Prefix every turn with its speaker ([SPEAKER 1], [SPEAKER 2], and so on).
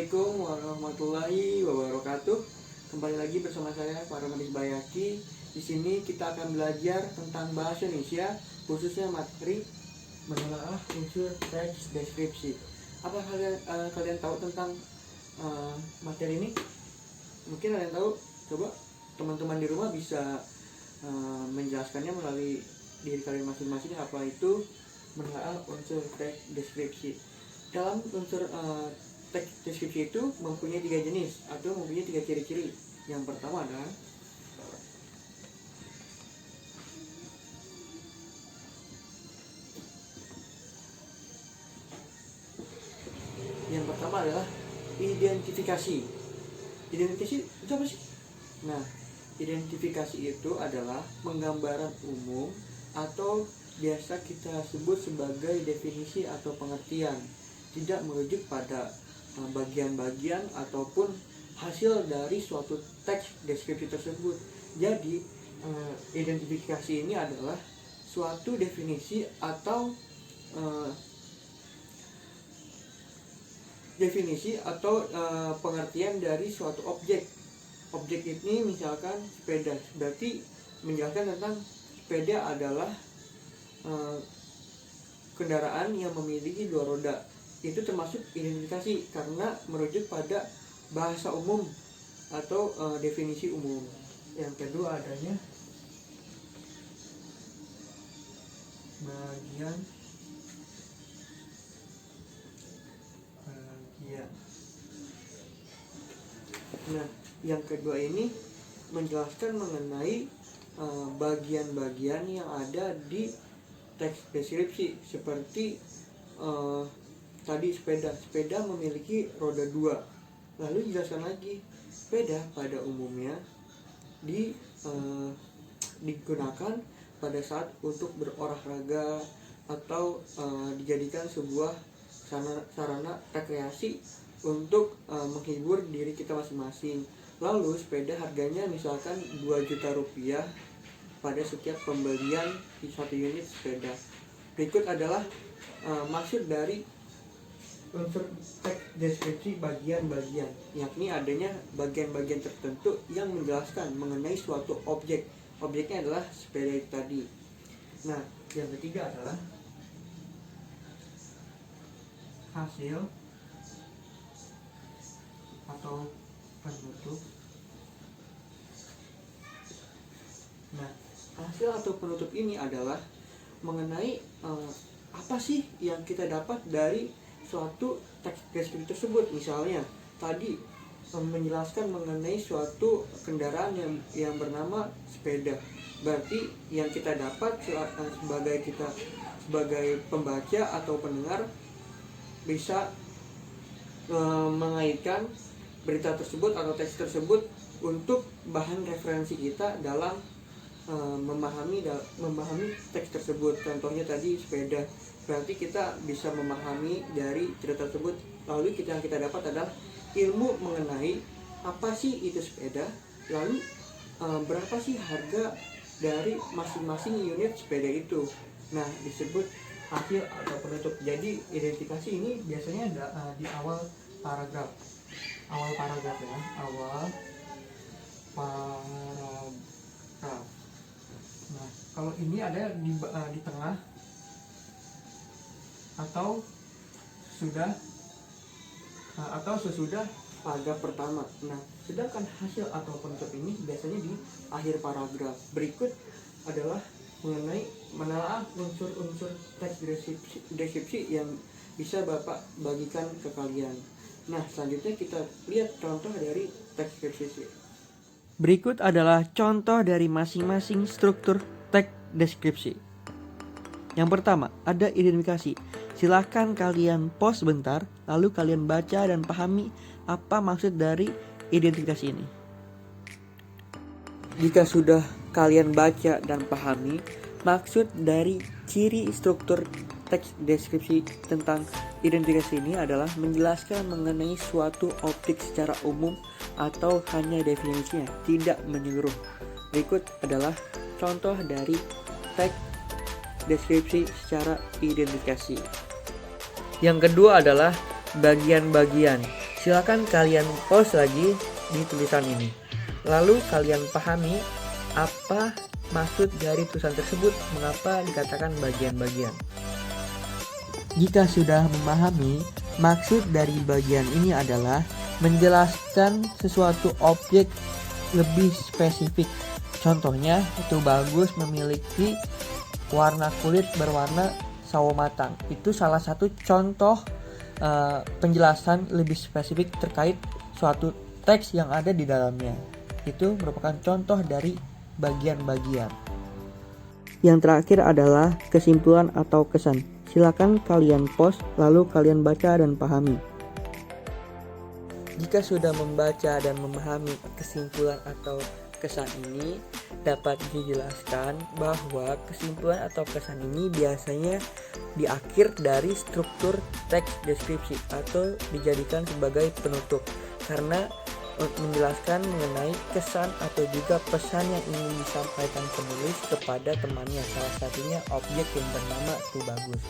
[SPEAKER 1] Assalamualaikum warahmatullahi wabarakatuh. Kembali lagi bersama saya Paramanis Bayaki. Di sini kita akan belajar tentang bahasa Indonesia, khususnya materi menelaah unsur teks deskripsi. Apa kalian tahu tentang materi ini? Mungkin kalian tahu. Coba teman-teman di rumah bisa menjelaskannya melalui diri kalian masing-masing apa itu menelaah unsur teks deskripsi. Dalam unsur teks deskripsi itu mempunyai 3 jenis atau mempunyai 3 ciri-ciri. Yang pertama adalah identifikasi. Identifikasi itu apa sih? Nah, identifikasi itu adalah penggambaran umum atau biasa kita sebut sebagai definisi atau pengertian, tidak merujuk pada bagian-bagian ataupun hasil dari suatu teks deskripsi tersebut. Jadi identifikasi ini adalah suatu definisi atau pengertian dari suatu objek. Objek ini misalkan sepeda, berarti menjelaskan tentang sepeda adalah kendaraan yang memiliki 2 roda. Itu termasuk identifikasi karena merujuk pada bahasa umum atau definisi umum. Yang kedua adanya bagian. Nah, yang kedua ini menjelaskan mengenai bagian-bagian yang ada di teks deskripsi, seperti tadi sepeda memiliki roda 2. Lalu dijelaskan lagi, sepeda pada umumnya digunakan pada saat untuk berolahraga atau dijadikan sebuah sarana rekreasi untuk menghibur diri kita masing-masing. Lalu sepeda harganya misalkan 2 juta rupiah pada setiap pembelian di 1 unit sepeda. Berikut adalah maksud dari unsur teks deskripsi bagian-bagian, yakni adanya bagian-bagian tertentu yang menjelaskan mengenai suatu objek. Objeknya adalah sepeda itu tadi. Nah, yang ketiga adalah hasil atau penutup. Nah, hasil atau penutup ini adalah mengenai apa sih yang kita dapat dari suatu teks deskripsi tersebut. Misalnya tadi menjelaskan mengenai suatu kendaraan yang bernama sepeda. Berarti yang kita dapat sebagai pembaca atau pendengar bisa mengaitkan berita tersebut atau teks tersebut untuk bahan referensi kita dalam memahami teks tersebut. Contohnya tadi sepeda, berarti kita bisa memahami dari cerita tersebut. Lalu yang kita dapat adalah ilmu mengenai apa sih itu sepeda, lalu berapa sih harga dari masing-masing unit sepeda itu. Nah, disebut hasil atau penutup. Jadi identifikasi ini biasanya di awal paragraf ya, awal paragraf. Nah, kalau ini ada di tengah atau sesudah paragraf pertama. Nah, sedangkan hasil atau penutup ini biasanya di akhir paragraf. Berikut adalah mengenai menelaah unsur-unsur teks deskripsi yang bisa Bapak bagikan ke kalian. Nah, selanjutnya kita lihat contoh dari teks deskripsi. Berikut adalah contoh dari masing-masing struktur teks deskripsi. Yang pertama, ada identifikasi. Silahkan kalian pause bentar, lalu kalian baca dan pahami apa maksud dari identifikasi ini. Jika sudah kalian baca dan pahami maksud dari ciri struktur teks deskripsi tentang identifikasi ini adalah menjelaskan mengenai suatu objek secara umum atau hanya definisinya, tidak menyeluruh. Berikut adalah contoh dari teks deskripsi secara identifikasi. Yang kedua adalah bagian-bagian. Silakan kalian pause lagi di tulisan ini. Lalu kalian pahami apa maksud dari tulisan tersebut, mengapa dikatakan bagian-bagian. Jika sudah memahami, maksud dari bagian ini adalah menjelaskan sesuatu objek lebih spesifik. Contohnya, Tubagus memiliki warna kulit berwarna sawo matang. Itu salah satu contoh penjelasan lebih spesifik terkait suatu teks yang ada di dalamnya. Itu merupakan contoh dari bagian-bagian. Yang terakhir adalah kesimpulan atau kesan. Silakan kalian pause lalu kalian baca dan pahami. Jika sudah membaca dan memahami kesimpulan atau kesan ini, dapat dijelaskan bahwa kesimpulan atau kesan ini biasanya di akhir dari struktur teks deskripsi atau dijadikan sebagai penutup, karena menjelaskan mengenai kesan atau juga pesan yang ingin disampaikan penulis kepada temannya, salah satunya objek yang bernama Tubagus.